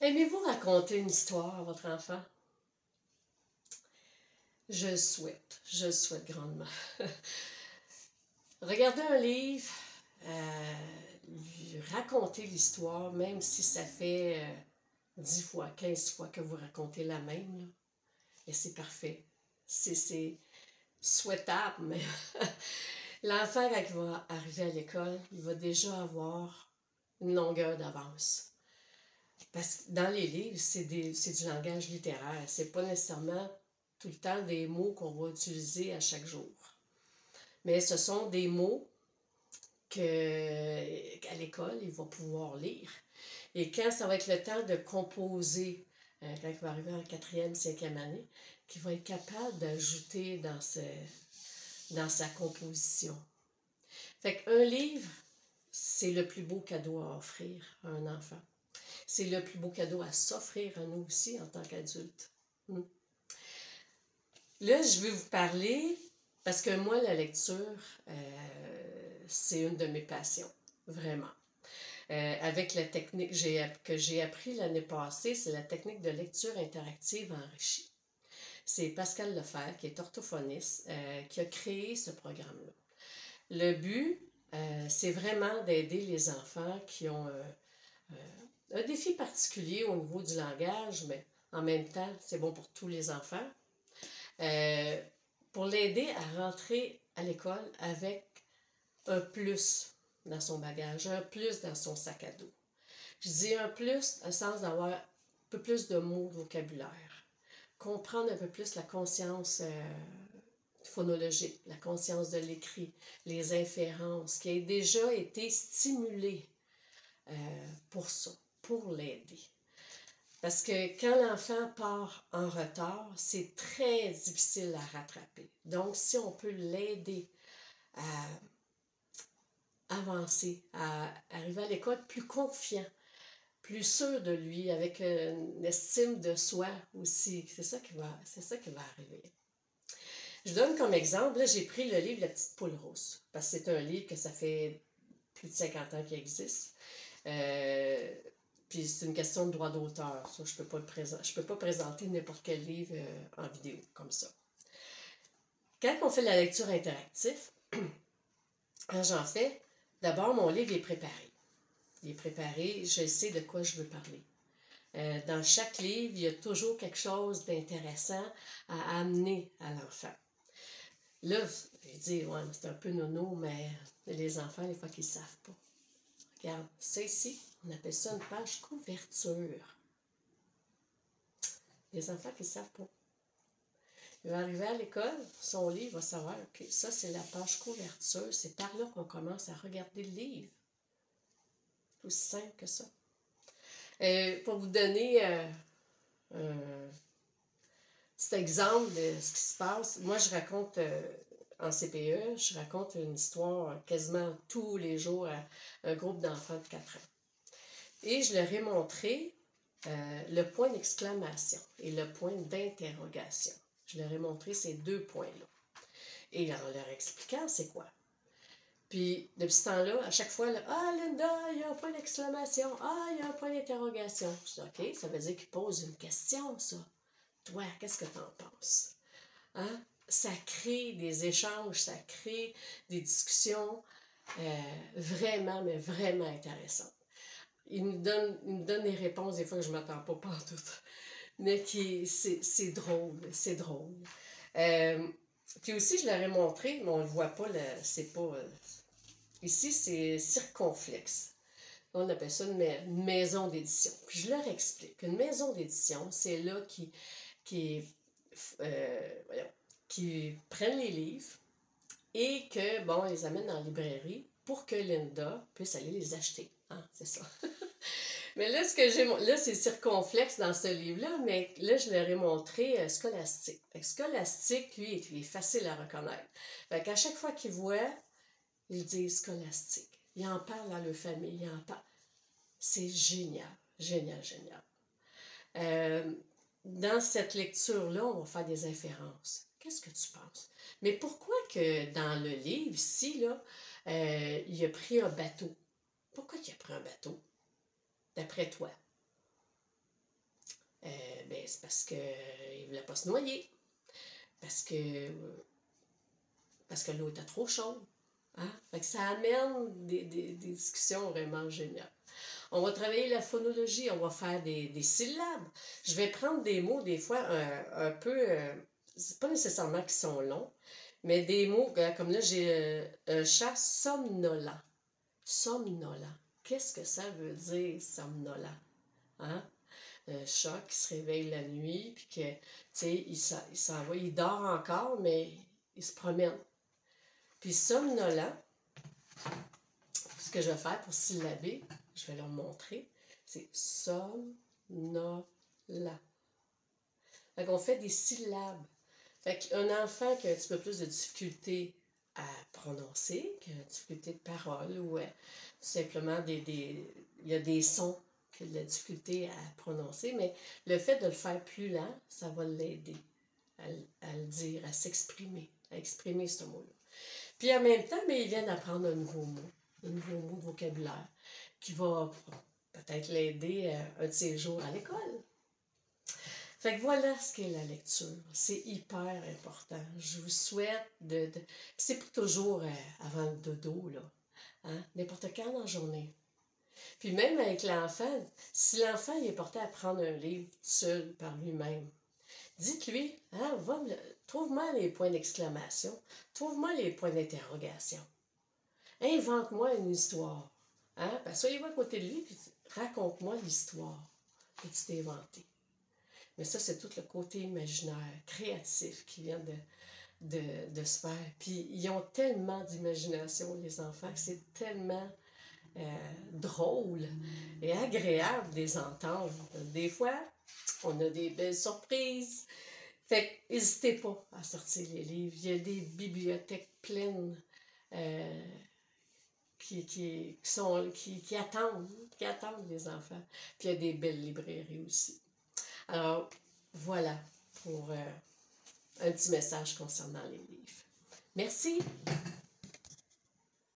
Aimez-vous raconter une histoire à votre enfant? Je le souhaite grandement. Regardez un livre, lui raconter l'histoire, même si ça fait 10 fois, 15 fois que vous racontez la même, là, et c'est parfait. C'est souhaitable, mais l'enfant, quand il va arriver à l'école, il va déjà avoir une longueur d'avance. Parce que dans les livres, c'est du langage littéraire. C'est pas nécessairement tout le temps des mots qu'on va utiliser à chaque jour. Mais ce sont des mots qu'à l'école, il va pouvoir lire. Et quand ça va être le temps de composer, quand il va arriver en quatrième, cinquième année, qu'il va être capable d'ajouter dans sa composition. Fait qu'un livre, c'est le plus beau cadeau à offrir à un enfant. C'est le plus beau cadeau à s'offrir à nous aussi en tant qu'adultes. Là, je vais vous parler, parce que moi, la lecture, c'est une de mes passions, vraiment. Avec la technique que j'ai appris l'année passée, c'est la technique de lecture interactive enrichie. C'est Pascal Lefebvre, qui est orthophoniste, qui a créé ce programme-là. Le but, c'est vraiment d'aider les enfants qui ont un défi particulier au niveau du langage, mais en même temps, c'est bon pour tous les enfants. Euh, pour l'aider à rentrer à l'école avec un plus dans son bagage, un plus dans son sac à dos. Je dis un plus au sens d'avoir un peu plus de mots, de vocabulaire, comprendre un peu plus la conscience phonologique, la conscience de l'écrit, les inférences, qui a déjà été stimulée pour ça, pour l'aider. Parce que quand l'enfant part en retard, c'est très difficile à rattraper. Donc, si on peut l'aider à avancer, à arriver à l'école plus confiant, plus sûr de lui, avec une estime de soi aussi, c'est ça qui va arriver. Je donne comme exemple, là, j'ai pris le livre La petite poule rousse, parce que c'est un livre que ça fait plus de 50 ans qu'il existe. Puis c'est une question de droit d'auteur. Ça, je peux pas présenter n'importe quel livre en vidéo comme ça. Quand on fait la lecture interactive, quand j'en fais, d'abord mon livre est préparé. Il est préparé, je sais de quoi je veux parler. Dans chaque livre, il y a toujours quelque chose d'intéressant à amener à l'enfant. Là, je dis, ouais, c'est un peu nono, mais les enfants, des fois, qu'ils ne savent pas. Regarde, ça ici, on appelle ça une page couverture. Les enfants qui ne savent pas. Il va arriver à l'école, son livre va savoir, OK, ça c'est la page couverture, c'est par là qu'on commence à regarder le livre. C'est aussi simple que ça. Pour vous donner un petit exemple de ce qui se passe, moi je raconte en CPE, je raconte une histoire quasiment tous les jours à un groupe d'enfants de 4 ans. Et je leur ai montré le point d'exclamation et le point d'interrogation. Je leur ai montré ces deux points-là. Et en leur expliquant c'est quoi. Puis, depuis ce temps-là, à chaque fois, là, ah, Linda, il y a un point d'exclamation. Ah, il y a un point d'interrogation. Je dis, OK, ça veut dire qu'il pose une question, ça. Toi, qu'est-ce que tu en penses? Hein? Ça crée des échanges, ça crée des discussions vraiment, mais vraiment intéressantes. Il me donne des réponses, des fois que je ne m'attends pas partout. Mais c'est drôle, c'est drôle. Puis aussi, je leur ai montré, mais on ne le voit pas, c'est pas... ici, c'est circonflexe. On appelle ça une maison d'édition. Puis je leur explique qu'une maison d'édition, c'est là qui, voyons, qui prennent les livres et que, bon, on les amène en librairie pour que Linda puisse aller les acheter. Hein, c'est ça. Mais là, là, c'est circonflexe dans ce livre-là, mais là, je leur ai montré Scholastique. Fait que Scholastique, lui, il est facile à reconnaître. Fait qu'à chaque fois qu'il voit, il dit Scholastique. Il en parle à leur famille, il en parle. C'est génial, génial, génial. Dans cette lecture-là, on va faire des inférences. Qu'est-ce que tu penses? Mais pourquoi que dans le livre, ici, là, il a pris un bateau? Pourquoi il a pris un bateau, d'après toi? ben, c'est parce qu'il ne voulait pas se noyer. Parce que, parce que l'eau était trop chaude. Hein? Fait que ça amène des discussions vraiment géniales. On va travailler la phonologie, on va faire des syllabes. Je vais prendre des mots, des fois, un peu, c'est pas nécessairement qui sont longs, mais des mots, comme là, j'ai un chat somnolent. Somnolent. Qu'est-ce que ça veut dire, somnolent? Hein? Un chat qui se réveille la nuit, puis que, tu sais, il s'en va, il dort encore, mais il se promène. Puis somnolent, ce que je vais faire pour syllaber, je vais leur montrer, c'est somnolent. Fait qu'on fait des syllabes. Fait qu'un enfant qui a un petit peu plus de difficulté à prononcer, qui a une difficulté de parole, ou tout simplement il y a des sons qu'il a de la difficulté à prononcer, mais le fait de le faire plus lent, ça va l'aider à le dire, à s'exprimer, à exprimer ce mot-là. Puis en même temps, mais il vient d'apprendre un nouveau mot de vocabulaire, qui va peut-être l'aider un de ses jours à l'école. Fait que voilà ce qu'est la lecture. C'est hyper important. Je vous souhaite c'est pas toujours avant le dodo, là. Hein? N'importe quand dans la journée. Puis même avec l'enfant, si l'enfant il est porté à prendre un livre seul par lui-même, dites-lui, hein, trouve-moi les points d'exclamation, trouve-moi les points d'interrogation. Invente-moi une histoire. Hein? Ben, soyez-vous à côté de lui, puis raconte-moi l'histoire que tu t'es inventée. Mais ça, c'est tout le côté imaginaire, créatif qui vient de se faire. Puis ils ont tellement d'imagination, les enfants, que c'est tellement drôle et agréable de les entendre. Des fois, on a des belles surprises. Fait que n'hésitez pas à sortir les livres. Il y a des bibliothèques pleines qui attendent les enfants. Puis il y a des belles librairies aussi. Alors, voilà pour un petit message concernant les livres. Merci!